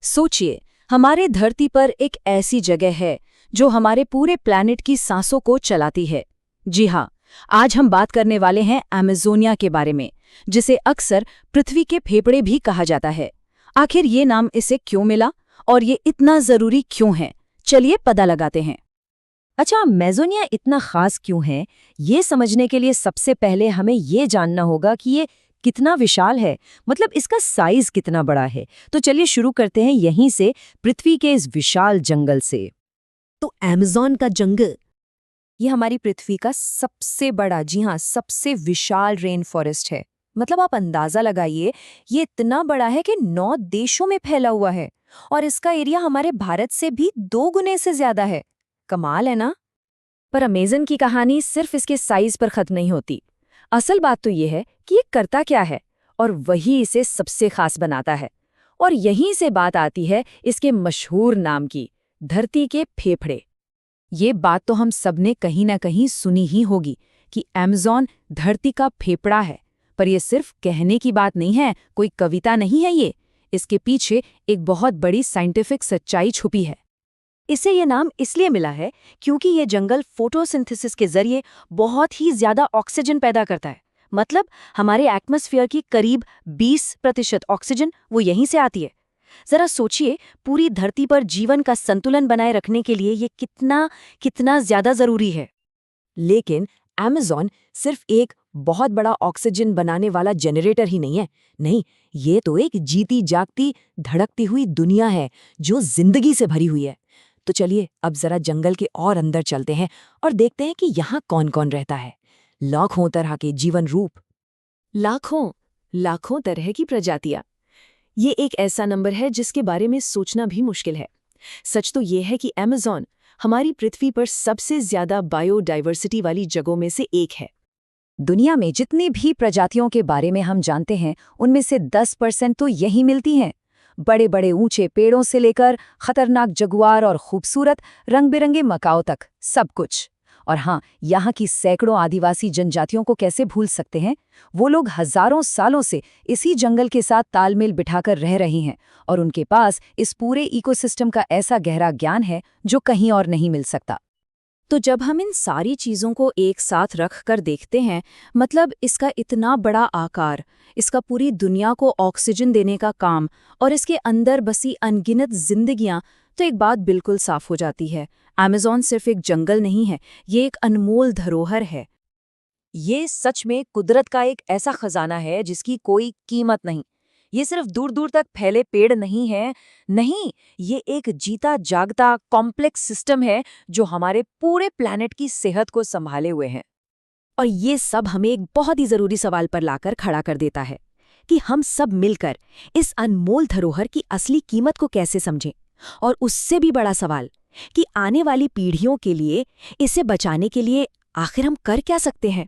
सोचिए, हमारे धरती पर एक ऐसी जगह है जो हमारे पूरे प्लैनेट की सांसों को चलाती है। जी हाँ, आज हम बात करने वाले हैं अमेज़ोनिया के बारे में, जिसे अक्सर पृथ्वी के फेफड़े भी कहा जाता है। आखिर ये नाम इसे क्यों मिला और ये इतना जरूरी क्यों है? चलिए पता लगाते हैं। अच्छा, अमेज़ोनिया इतना खास क्यों है? ये समझने के लिए सबसे पहले हमें ये जानना होगा कि ये कितना विशाल है, मतलब इसका साइज कितना बड़ा है। तो चलिए शुरू करते हैं यहीं से, पृथ्वी के इस विशाल जंगल से। तो अमेज़न का जंगल ये हमारी पृथ्वी का सबसे बड़ा, जी हाँ, सबसे विशाल रेन फॉरेस्ट है। मतलब आप अंदाजा लगाइए, ये इतना बड़ा है कि 9 देशों में फैला हुआ है और इसका एरिया हमारे भारत से भी 2 गुने से ज्यादा है। कमाल है ना? पर अमेज़न की कहानी सिर्फ इसके साइज पर खत्म नहीं होती। असल बात तो ये है कि ये करता क्या है और वही इसे सबसे खास बनाता है। और यहीं से बात आती है इसके मशहूर नाम की, धरती के फेफड़े। ये बात तो हम सबने कहीं ना कहीं सुनी ही होगी कि अमेज़न धरती का फेफड़ा है। पर यह सिर्फ कहने की बात नहीं है, कोई कविता नहीं है ये। इसके पीछे एक बहुत बड़ी साइंटिफिक सच्चाई छुपी है। इसे ये नाम इसलिए मिला है क्योंकि ये जंगल फोटोसिंथेसिस के जरिए बहुत ही ज्यादा ऑक्सीजन पैदा करता है। मतलब हमारे एटमॉस्फेयर की करीब 20% ऑक्सीजन वो यहीं से आती है। जरा सोचिए, पूरी धरती पर जीवन का संतुलन बनाए रखने के लिए ये कितना कितना ज्यादा जरूरी है। लेकिन अमेज़न सिर्फ एक बहुत बड़ा ऑक्सीजन बनाने वाला जनरेटर ही नहीं है। नहीं, ये तो एक जीती जागती धड़कती हुई दुनिया है जो जिंदगी से भरी हुई है। तो चलिए अब जरा जंगल के और अंदर चलते हैं और देखते हैं कि यहाँ कौन कौन रहता है। लाखों तरह के जीवन रूप, लाखों लाखों तरह की प्रजातियां। ये एक ऐसा नंबर है जिसके बारे में सोचना भी मुश्किल है। सच तो ये है कि अमेज़न हमारी पृथ्वी पर सबसे ज्यादा बायोडाइवर्सिटी वाली जगहों में से एक है। दुनिया में जितनी भी प्रजातियों के बारे में हम जानते हैं, उनमें से 10% तो यही मिलती हैं। बड़े बड़े ऊंचे पेड़ों से लेकर खतरनाक जगुआर और खूबसूरत रंग बिरंगे मकाओ तक, सब कुछ। और हाँ, यहाँ की सैकड़ों आदिवासी जनजातियों को कैसे भूल सकते हैं? वो लोग हजारों सालों से इसी जंगल के साथ तालमेल बिठाकर रह रही हैं और उनके पास इस पूरे इकोसिस्टम का ऐसा गहरा ज्ञान है जो कहीं और नहीं मिल सकता। तो जब हम इन सारी चीज़ों को एक साथ रख कर देखते हैं, मतलब इसका इतना बड़ा आकार, इसका पूरी दुनिया को ऑक्सीजन देने का काम और इसके अंदर बसी अनगिनत जिंदगियां, तो एक बात बिल्कुल साफ हो जाती है। अमेज़न सिर्फ एक जंगल नहीं है, ये एक अनमोल धरोहर है। ये सच में कुदरत का एक ऐसा खजाना है जिसकी कोई कीमत नहीं। ये सिर्फ दूर दूर तक फैले पेड़ नहीं है, नहीं, ये एक जीता जागता कॉम्प्लेक्स सिस्टम है जो हमारे पूरे प्लैनेट की सेहत को संभाले हुए है। और ये सब हमें एक बहुत ही जरूरी सवाल पर लाकर खड़ा कर देता है कि हम सब मिलकर इस अनमोल धरोहर की असली कीमत को कैसे समझें। और उससे भी बड़ा सवाल कि आने वाली पीढ़ियों के लिए इसे बचाने के लिए आखिर हम कर क्या सकते हैं।